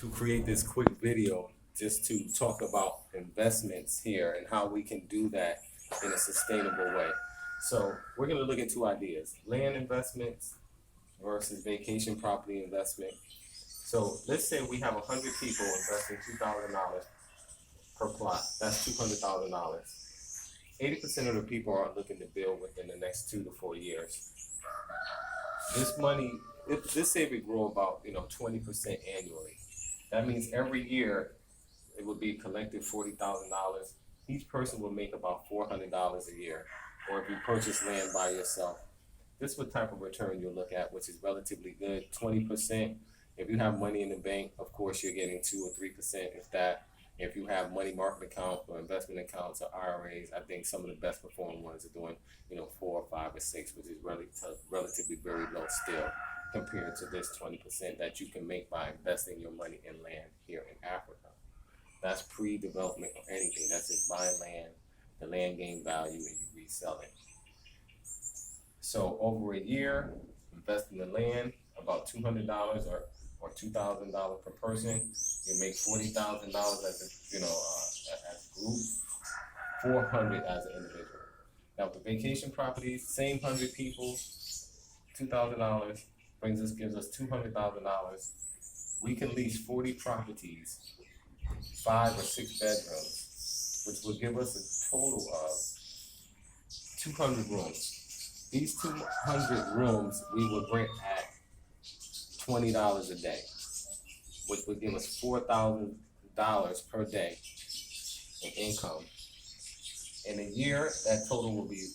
to create this quick video just to talk about investments here and how we can do that in a sustainable way. So we're going to look at two ideas: land investments versus vacation property investment. So let's say we have 100 people investing $2,000 per plot. That's $200,000. 80% of the people are looking to build within the next 2 to 4 years. This money, let's say we grow about 20% annually. That means every year it would be collected $40,000. Each person will make about $400 a year. Or if you purchase land by yourself, this is what type of return you'll look at, which is relatively good. 20%. If you have money in the bank, of course you're getting 2 or 3%. If that, if you have money market accounts or investment accounts or IRAs, I think some of the best performing ones are doing 4 or 5 or 6, which is relatively very low still compared to this 20% that you can make by investing your money in land here in Africa. That's pre-development or anything. That's just buying land, the land gain value, and you resell it. So over a year, investing in land, about $200 or $2,000 per person, you make $40,000 as a group, 400 as an individual. Now with the vacation properties, same 100 people, $2,000 gives us $200,000. We can lease 40 properties, 5 or 6 bedrooms, which will give us a total of 200 rooms. These 200 rooms we will rent at $20 a day, which would give us $4,000 per day in income. In a year, that total will be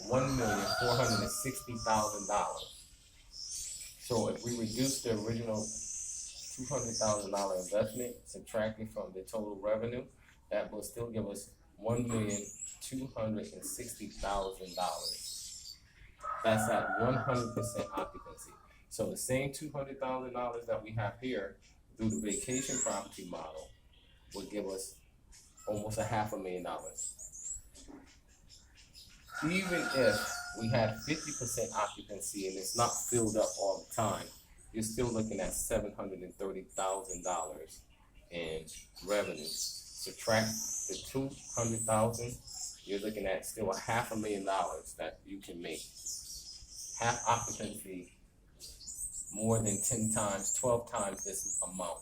$1,460,000. So if we reduce the original $200,000 investment, subtract it from the total revenue, that will still give us $1,260,000. That's at 100% occupancy. So the same $200,000 that we have here through the vacation property model would give us almost $500,000. Even if we had 50% occupancy and it's not filled up all the time, you're still looking at $730,000 in revenue. Subtract the $200,000, you're looking at still $500,000 that you can make. Half occupancy, more than 10 times, 12 times this amount.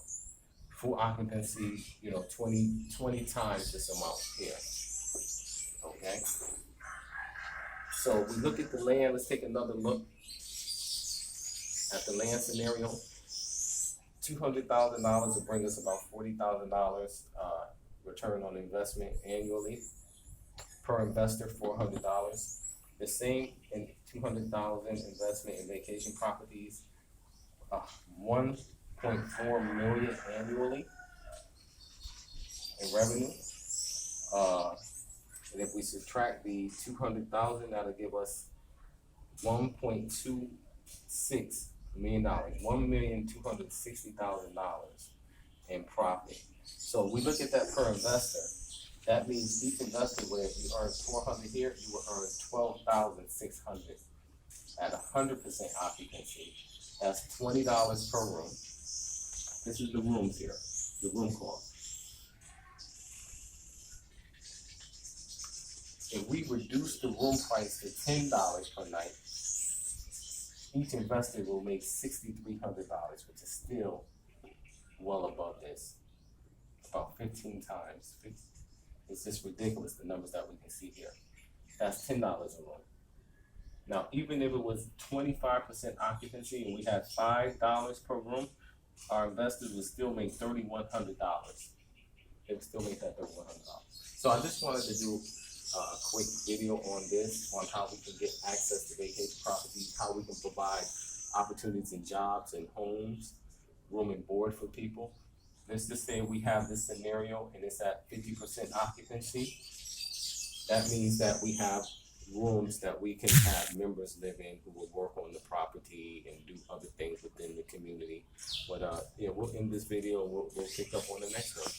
Full occupancy, 20 times this amount here. Okay. So we look at the land. Let's take another look at the land scenario. $200,000 will bring us about $40,000 return on investment annually. Per investor, $400. The same in $200,000 investment in vacation properties, $1.4 million annually in revenue. And if we subtract the $200,000, that'll give us $1.26 million, $1,260,000 in profit. So we look at that per investor. That means each investor, where if you earn $400 here, you will earn $12,600 at 100% occupancy. That's $20 per room. This is the rooms here, the room cost. If we reduce the room price to $10 per night, each investor will make $6,300, which is still well above this, about 15 times. It's just ridiculous, the numbers that we can see here. That's $10 a room. Now, even if it was 25% occupancy and we had $5 per room, our investors would still make $3,100. They would still make that $3,100. So I just wanted to do a quick video on this, on how we can get access to vacation properties, how we can provide opportunities and jobs and homes, room and board for people. Let's just say we have this scenario and it's at 50% occupancy. That means that we have rooms that we can have members live in who will work on the property and do other things within the community. But we'll end this video and we'll pick up on the next one.